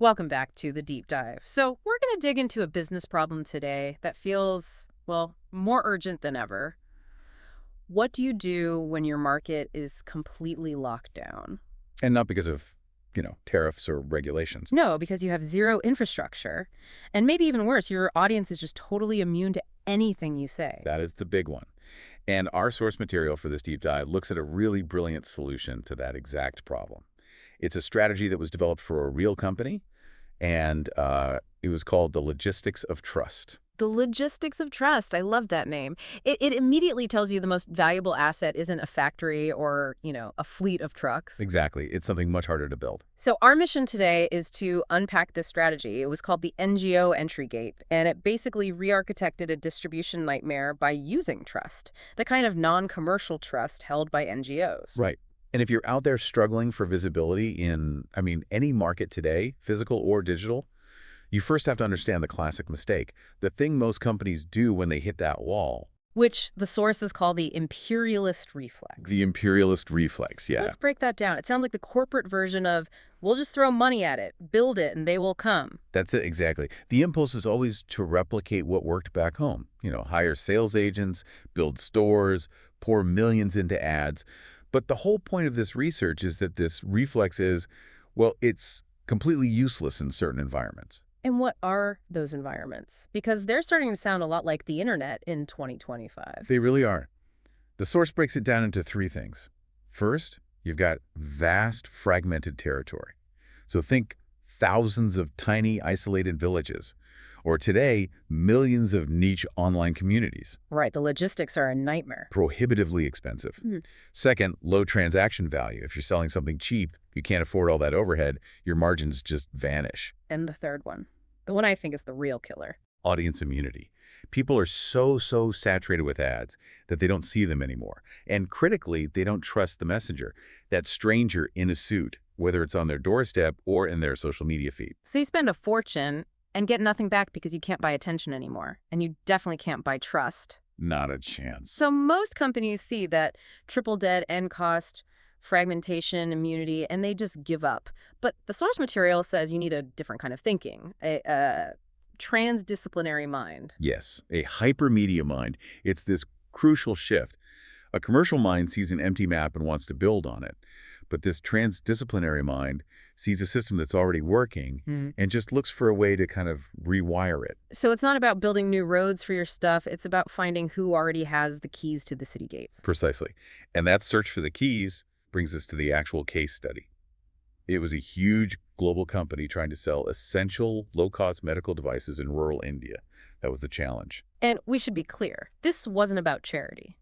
Welcome back to the deep dive. So we're going to dig into a business problem today that feels, well, more urgent than ever. What do you do when your market is completely locked down? And not because of, tariffs or regulations. No, because you have zero infrastructure. And maybe even worse, your audience is just totally immune to anything you say. That is the big one. And our source material for this deep dive looks at a really brilliant solution to that exact problem. It's a strategy that was developed for a real company, and it was called the logistics of trust. The logistics of trust. I love that name. It immediately tells you the most valuable asset isn't a factory or, a fleet of trucks. Exactly. It's something much harder to build. So our mission today is to unpack this strategy. It was called the NGO entry gate, and it basically re-architected a distribution nightmare by using trust, the kind of non-commercial trust held by NGOs. Right. And if you're out there struggling for visibility in, any market today, physical or digital, you first have to understand the classic mistake. The thing most companies do when they hit that wall. Which the sources call the imperialist reflex. The imperialist reflex, yeah. Let's break that down. It sounds like the corporate version of, we'll just throw money at it, build it, and they will come. That's it, exactly. The impulse is always to replicate what worked back home. Hire sales agents, build stores, pour millions into ads. But the whole point of this research is that this reflex is, well, it's completely useless in certain environments. And what are those environments? Because they're starting to sound a lot like the internet in 2025. They really are. The source breaks it down into three things. First, you've got vast fragmented territory. So think thousands of tiny isolated villages. Or today, millions of niche online communities. Right, the logistics are a nightmare. Prohibitively expensive. Second, low transaction value. If you're selling something cheap, you can't afford all that overhead, your margins just vanish. And the third one, the one I think is the real killer. Audience immunity. People are so saturated with ads that they don't see them anymore. And critically, they don't trust the messenger, that stranger in a suit, whether it's on their doorstep or in their social media feed. So you spend a fortune and get nothing back because you can't buy attention anymore. And you definitely can't buy trust. Not a chance. So most companies see that triple dead end cost, fragmentation, immunity, and they just give up. But the source material says you need a different kind of thinking, a transdisciplinary mind. Yes, a hypermedia mind. It's this crucial shift. A commercial mind sees an empty map and wants to build on it. But this transdisciplinary mind sees a system that's already working and just looks for a way to kind of rewire it. So it's not about building new roads for your stuff. It's about finding who already has the keys to the city gates. Precisely. And that search for the keys brings us to the actual case study. It was a huge global company trying to sell essential, low-cost medical devices in rural India. That was the challenge. And we should be clear, this wasn't about charity.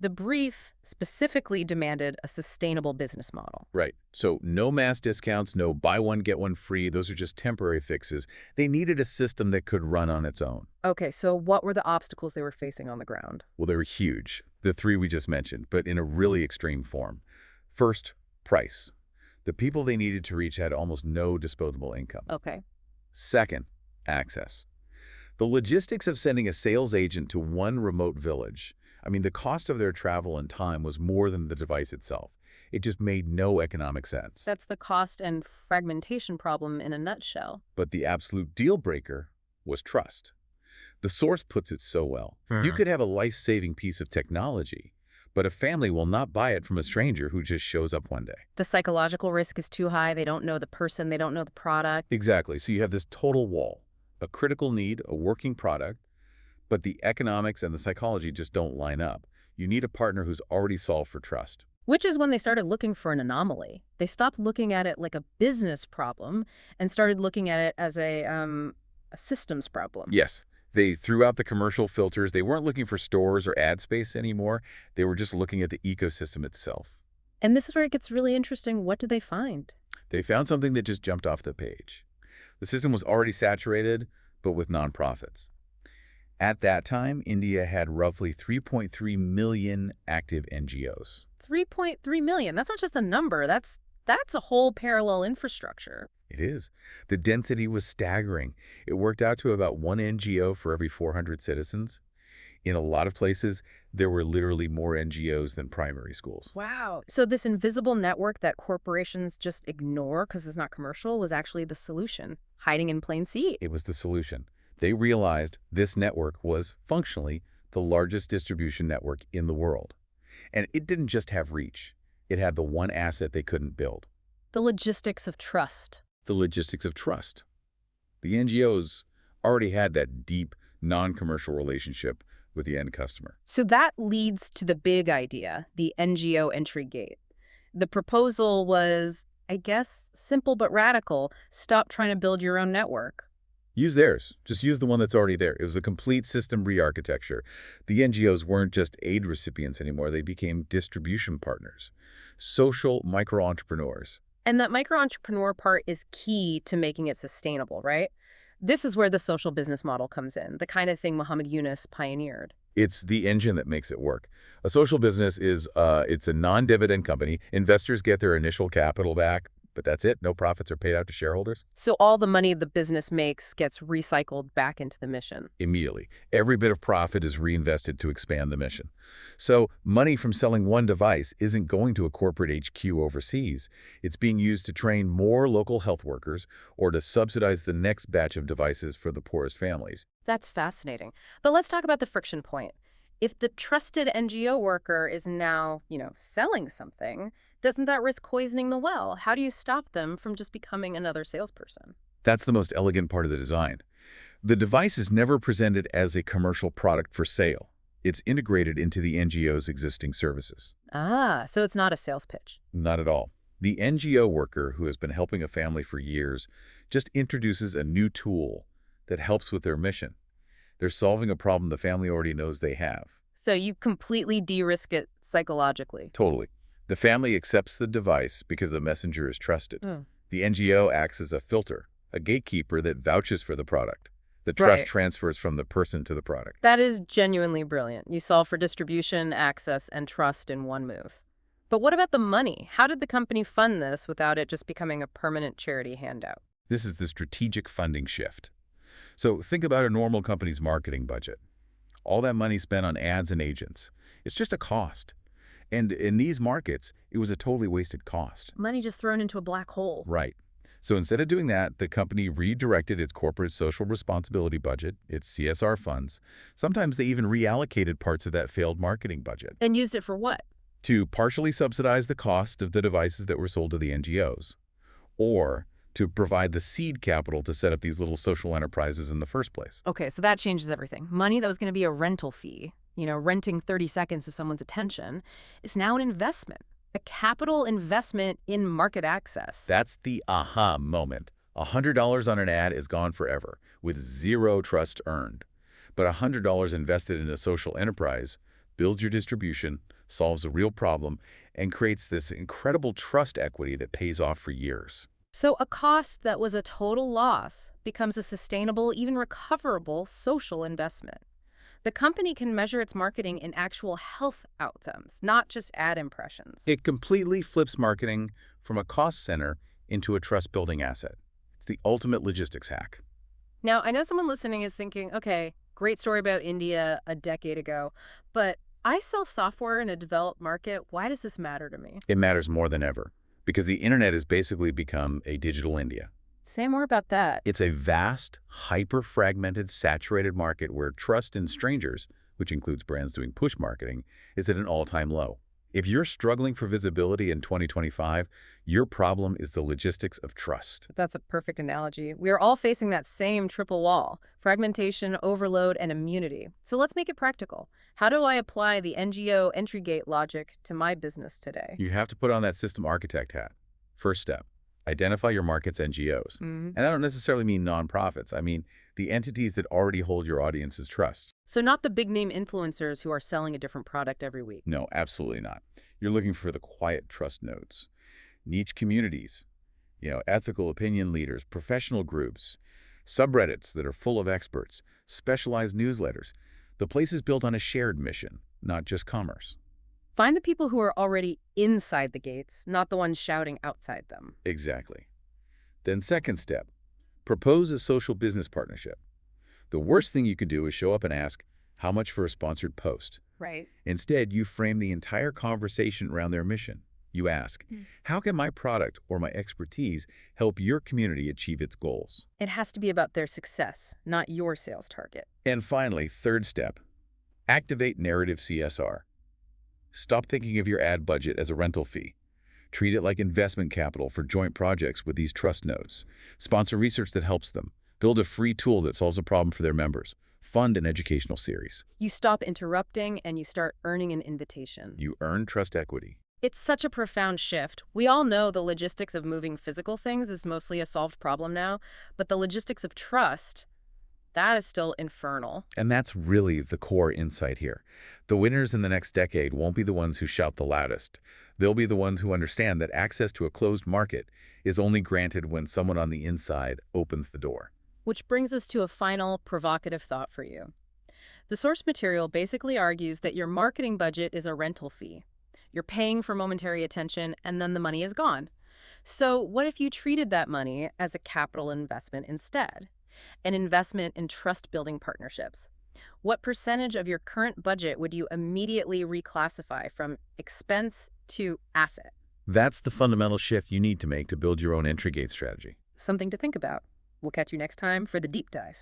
The brief specifically demanded a sustainable business model. Right. So no mass discounts, no buy one, get one free. Those are just temporary fixes. They needed a system that could run on its own. Okay, so what were the obstacles they were facing on the ground? Well, they were huge, the three we just mentioned, but in a really extreme form. First, price. The people they needed to reach had almost no disposable income. Okay. Second, access. The logistics of sending a sales agent to one remote village, the cost of their travel and time was more than the device itself. It just made no economic sense. That's the cost and fragmentation problem in a nutshell. But the absolute deal breaker was trust. The source puts it so well. You could have a life-saving piece of technology, but a family will not buy it from a stranger who just shows up one day. The psychological risk is too high. They don't know the person. They don't know the product. Exactly. So you have this total wall, a critical need, a working product, but the economics and the psychology just don't line up. You need a partner who's already solved for trust. Which is when they started looking for an anomaly. They stopped looking at it like a business problem and started looking at it as a systems problem. Yes. They threw out the commercial filters. They weren't looking for stores or ad space anymore. They were just looking at the ecosystem itself. And this is where it gets really interesting. What did they find? They found something that just jumped off the page. The system was already saturated, but with nonprofits. At that time, India had roughly 3.3 million active NGOs. 3.3 million. That's not just a number. That's a whole parallel infrastructure. It is. The density was staggering. It worked out to about one NGO for every 400 citizens. In a lot of places, there were literally more NGOs than primary schools. Wow. So this invisible network that corporations just ignore because it's not commercial was actually the solution, hiding in plain sight. It was the solution. They realized this network was functionally the largest distribution network in the world. And it didn't just have reach. It had the one asset they couldn't build. The logistics of trust. The logistics of trust. The NGOs already had that deep, non-commercial relationship with the end customer. So that leads to the big idea, the NGO entry gate. The proposal was, I guess, simple but radical. Stop trying to build your own network. Use theirs. Just use the one that's already there. It was a complete system re-architecture. The NGOs weren't just aid recipients anymore. They became distribution partners, social micro-entrepreneurs. And that micro-entrepreneur part is key to making it sustainable, right? This is where the social business model comes in, the kind of thing Muhammad Yunus pioneered. It's the engine that makes it work. A social business is it's a non-dividend company. Investors get their initial capital back, but that's it. No profits are paid out to shareholders. So all the money the business makes gets recycled back into the mission. Immediately. Every bit of profit is reinvested to expand the mission. So money from selling one device isn't going to a corporate HQ overseas. It's being used to train more local health workers or to subsidize the next batch of devices for the poorest families. That's fascinating. But let's talk about the friction point. If the trusted NGO worker is now, selling something, doesn't that risk poisoning the well? How do you stop them from just becoming another salesperson? That's the most elegant part of the design. The device is never presented as a commercial product for sale. It's integrated into the NGO's existing services. Ah, so it's not a sales pitch. Not at all. The NGO worker who has been helping a family for years just introduces a new tool that helps with their mission. They're solving a problem the family already knows they have. So you completely de-risk it psychologically. Totally. The family accepts the device because the messenger is trusted. Mm. The NGO acts as a filter, a gatekeeper that vouches for the product. The trust Right. transfers from the person to the product. That is genuinely brilliant. You solve for distribution, access, and trust in one move. But what about the money? How did the company fund this without it just becoming a permanent charity handout? This is the strategic funding shift. So think about a normal company's marketing budget. All that money spent on ads and agents. It's just a cost. And in these markets, it was a totally wasted cost. Money just thrown into a black hole. Right. So instead of doing that, the company redirected its corporate social responsibility budget, its CSR funds. Sometimes they even reallocated parts of that failed marketing budget And used it for what? to partially subsidize the cost of the devices that were sold to the NGOs, or to provide the seed capital to set up these little social enterprises in the first place. Okay, so that changes everything. Money that was going to be a rental fee, renting 30 seconds of someone's attention, is now an investment, a capital investment in market access. That's the aha moment. $100 on an ad is gone forever, with zero trust earned. But $100 invested in a social enterprise builds your distribution, solves a real problem, and creates this incredible trust equity that pays off for years. So a cost that was a total loss becomes a sustainable, even recoverable social investment. The company can measure its marketing in actual health outcomes, not just ad impressions. It completely flips marketing from a cost center into a trust-building asset. It's the ultimate logistics hack. Now, I know someone listening is thinking, okay, great story about India a decade ago, but I sell software in a developed market. Why does this matter to me? It matters more than ever, because the internet has basically become a digital India. Say more about that. It's a vast, hyper-fragmented, saturated market where trust in strangers, which includes brands doing push marketing, is at an all-time low. If you're struggling for visibility in 2025, your problem is the logistics of trust. That's a perfect analogy. We are all facing that same triple wall: fragmentation, overload, and immunity. So let's make it practical. How do I apply the NGO entry gate logic to my business today? You have to put on that system architect hat. First step, identify your market's NGOs. Mhm. And I don't necessarily mean nonprofits. I mean the entities that already hold your audience's trust. So not the big name influencers who are selling a different product every week. No, absolutely not. You're looking for the quiet trust nodes. Niche communities, ethical opinion leaders, professional groups, subreddits that are full of experts, specialized newsletters. The place is built on a shared mission, not just commerce. Find the people who are already inside the gates, not the ones shouting outside them. Exactly. Then second step, propose a social business partnership. The worst thing you could do is show up and ask, How much for a sponsored post? Right. Instead, you frame the entire conversation around their mission. You ask, how can my product or my expertise help your community achieve its goals? It has to be about their success, not your sales target. And finally, third step, activate narrative CSR. Stop thinking of your ad budget as a rental fee. Treat it like investment capital for joint projects with these trust nodes. Sponsor research that helps them. Build a free tool that solves a problem for their members. Fund an educational series. You stop interrupting and you start earning an invitation. You earn trust equity. It's such a profound shift. We all know the logistics of moving physical things is mostly a solved problem now, but the logistics of trust, that is still infernal. And that's really the core insight here. The winners in the next decade won't be the ones who shout the loudest. They'll be the ones who understand that access to a closed market is only granted when someone on the inside opens the door. Which brings us to a final provocative thought for you. The source material basically argues that your marketing budget is a rental fee. You're paying for momentary attention, and then the money is gone. So what if you treated that money as a capital investment instead? An investment in trust-building partnerships. What percentage of your current budget would you immediately reclassify from expense to asset? That's the fundamental shift you need to make to build your own entry gate strategy. Something to think about. We'll catch you next time for the deep dive.